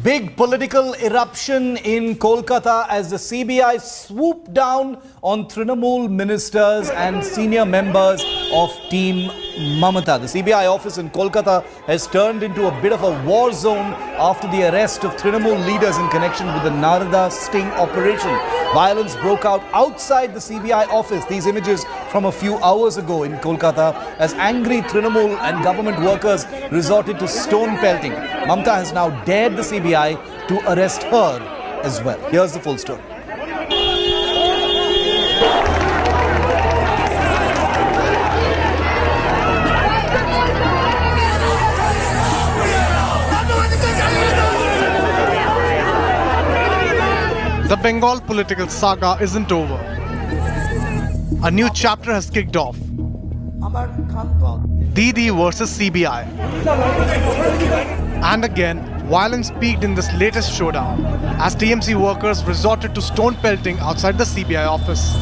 Big political eruption in Kolkata as the CBI swooped down on Trinamool ministers and senior members of Team Mamata. The CBI office in Kolkata has turned into a bit of a war zone after the arrest of Trinamool leaders in connection with the Narada sting operation. Violence broke out outside the CBI office. These images from a few hours ago in Kolkata as angry Trinamool and government workers resorted to stone pelting. Mamata has now dared the CBI to arrest her as well. Here's the full story. The Bengal political saga isn't over. A new chapter has kicked off. Didi versus CBI. And again, violence peaked in this latest showdown as TMC workers resorted to stone pelting outside the CBI office.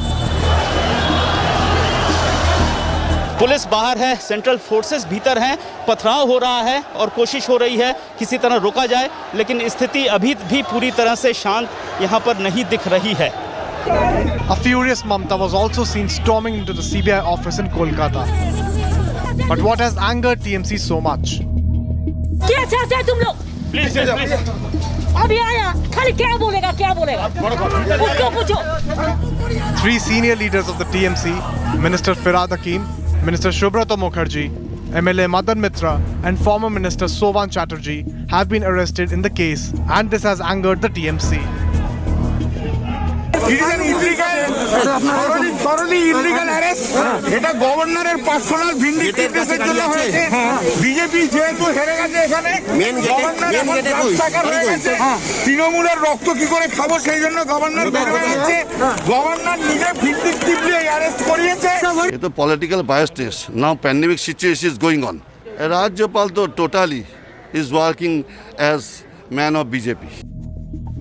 Police बाहर है, central forces भीतर हैं, पथराव हो रहा है और कोशिश हो रही है किसी तरह रोका जाए, लेकिन स्थिति अभी भी पूरी तरह से शांत यहाँ पर नहीं दिख रही है. A furious Mamata was also seen storming into the CBI office in Kolkata. But what has angered TMC so much? क्या चाहते हैं तुम लोग? Please. अभी आया, खाली क्या बोलेगा? उसको पूछो. Three senior leaders of the TMC, Minister Firhad Hakim, Minister Subrata Mukherjee, MLA Madan Mitra and former Minister Sovan Chatterjee have been arrested in the case, and this has angered the TMC. It is an illegal, thoroughly illegal arrest. এটা গভর্নরের personal ভিন্ডিকেটিভের জন্য হয়েছে। BJP যেহেতু হেরে গেছে এখানে governor এখন রাস্তাঘাট হয়ে গেছে। তৃণমূলের রক্ত কি করে খাবো সেই জন্য গভর্নর বের হয়ে যাচ্ছে। গভর্নর নিজে ভিন্ডিকেটিভলি অ্যারেস্ট করিয়েছে। ये तो political biasness. Now pandemic situation is going on. राज्यपाल तो totally is working as man of BJP.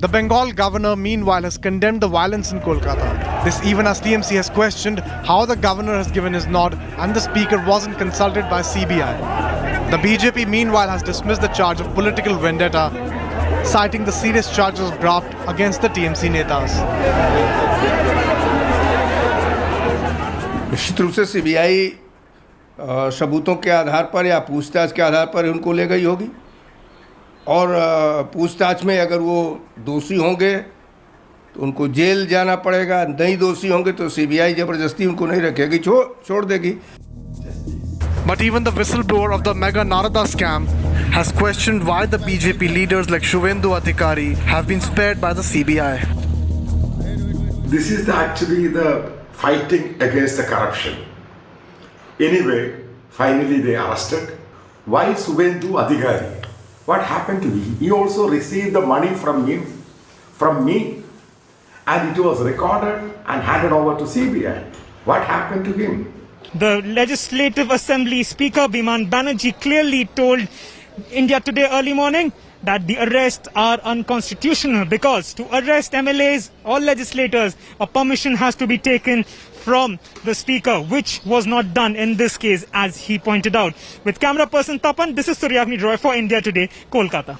The Bengal governor, meanwhile, has condemned the violence in Kolkata. This even as TMC has questioned how the governor has given his nod and the speaker wasn't consulted by CBI. The BJP, meanwhile, has dismissed the charge of political vendetta, citing the serious charges of graft against the TMC netas. निश्चित रूप से CBI सबूतों के आधार पर या पूछताछ के आधार पर उनको ले गई होगी और पूछताछ में अगर वो दोषी होंगे तो उनको जेल जाना पड़ेगा, नहीं दोषी होंगे तो सीबीआई जबरदस्ती उनको नहीं रखेगी, छोड़ देगी. But even the whistleblower of the mega Narada scam has questioned why the BJP leaders like Shuvendu Adhikari have been spared by the CBI. This is actually the fighting against the corruption. Anyway, finally they arrested. Why Shuvendu Adhikari? What happened to him? He also received the money from me, and it was recorded and handed over to CBI. What happened to him? The Legislative Assembly Speaker Biman Banerjee clearly told India Today early morning that the arrests are unconstitutional because to arrest MLAs or legislators, a permission has to be taken from the speaker, which was not done in this case, as he pointed out. With camera person Tapan, this is Suryagni Roy for India Today, Kolkata.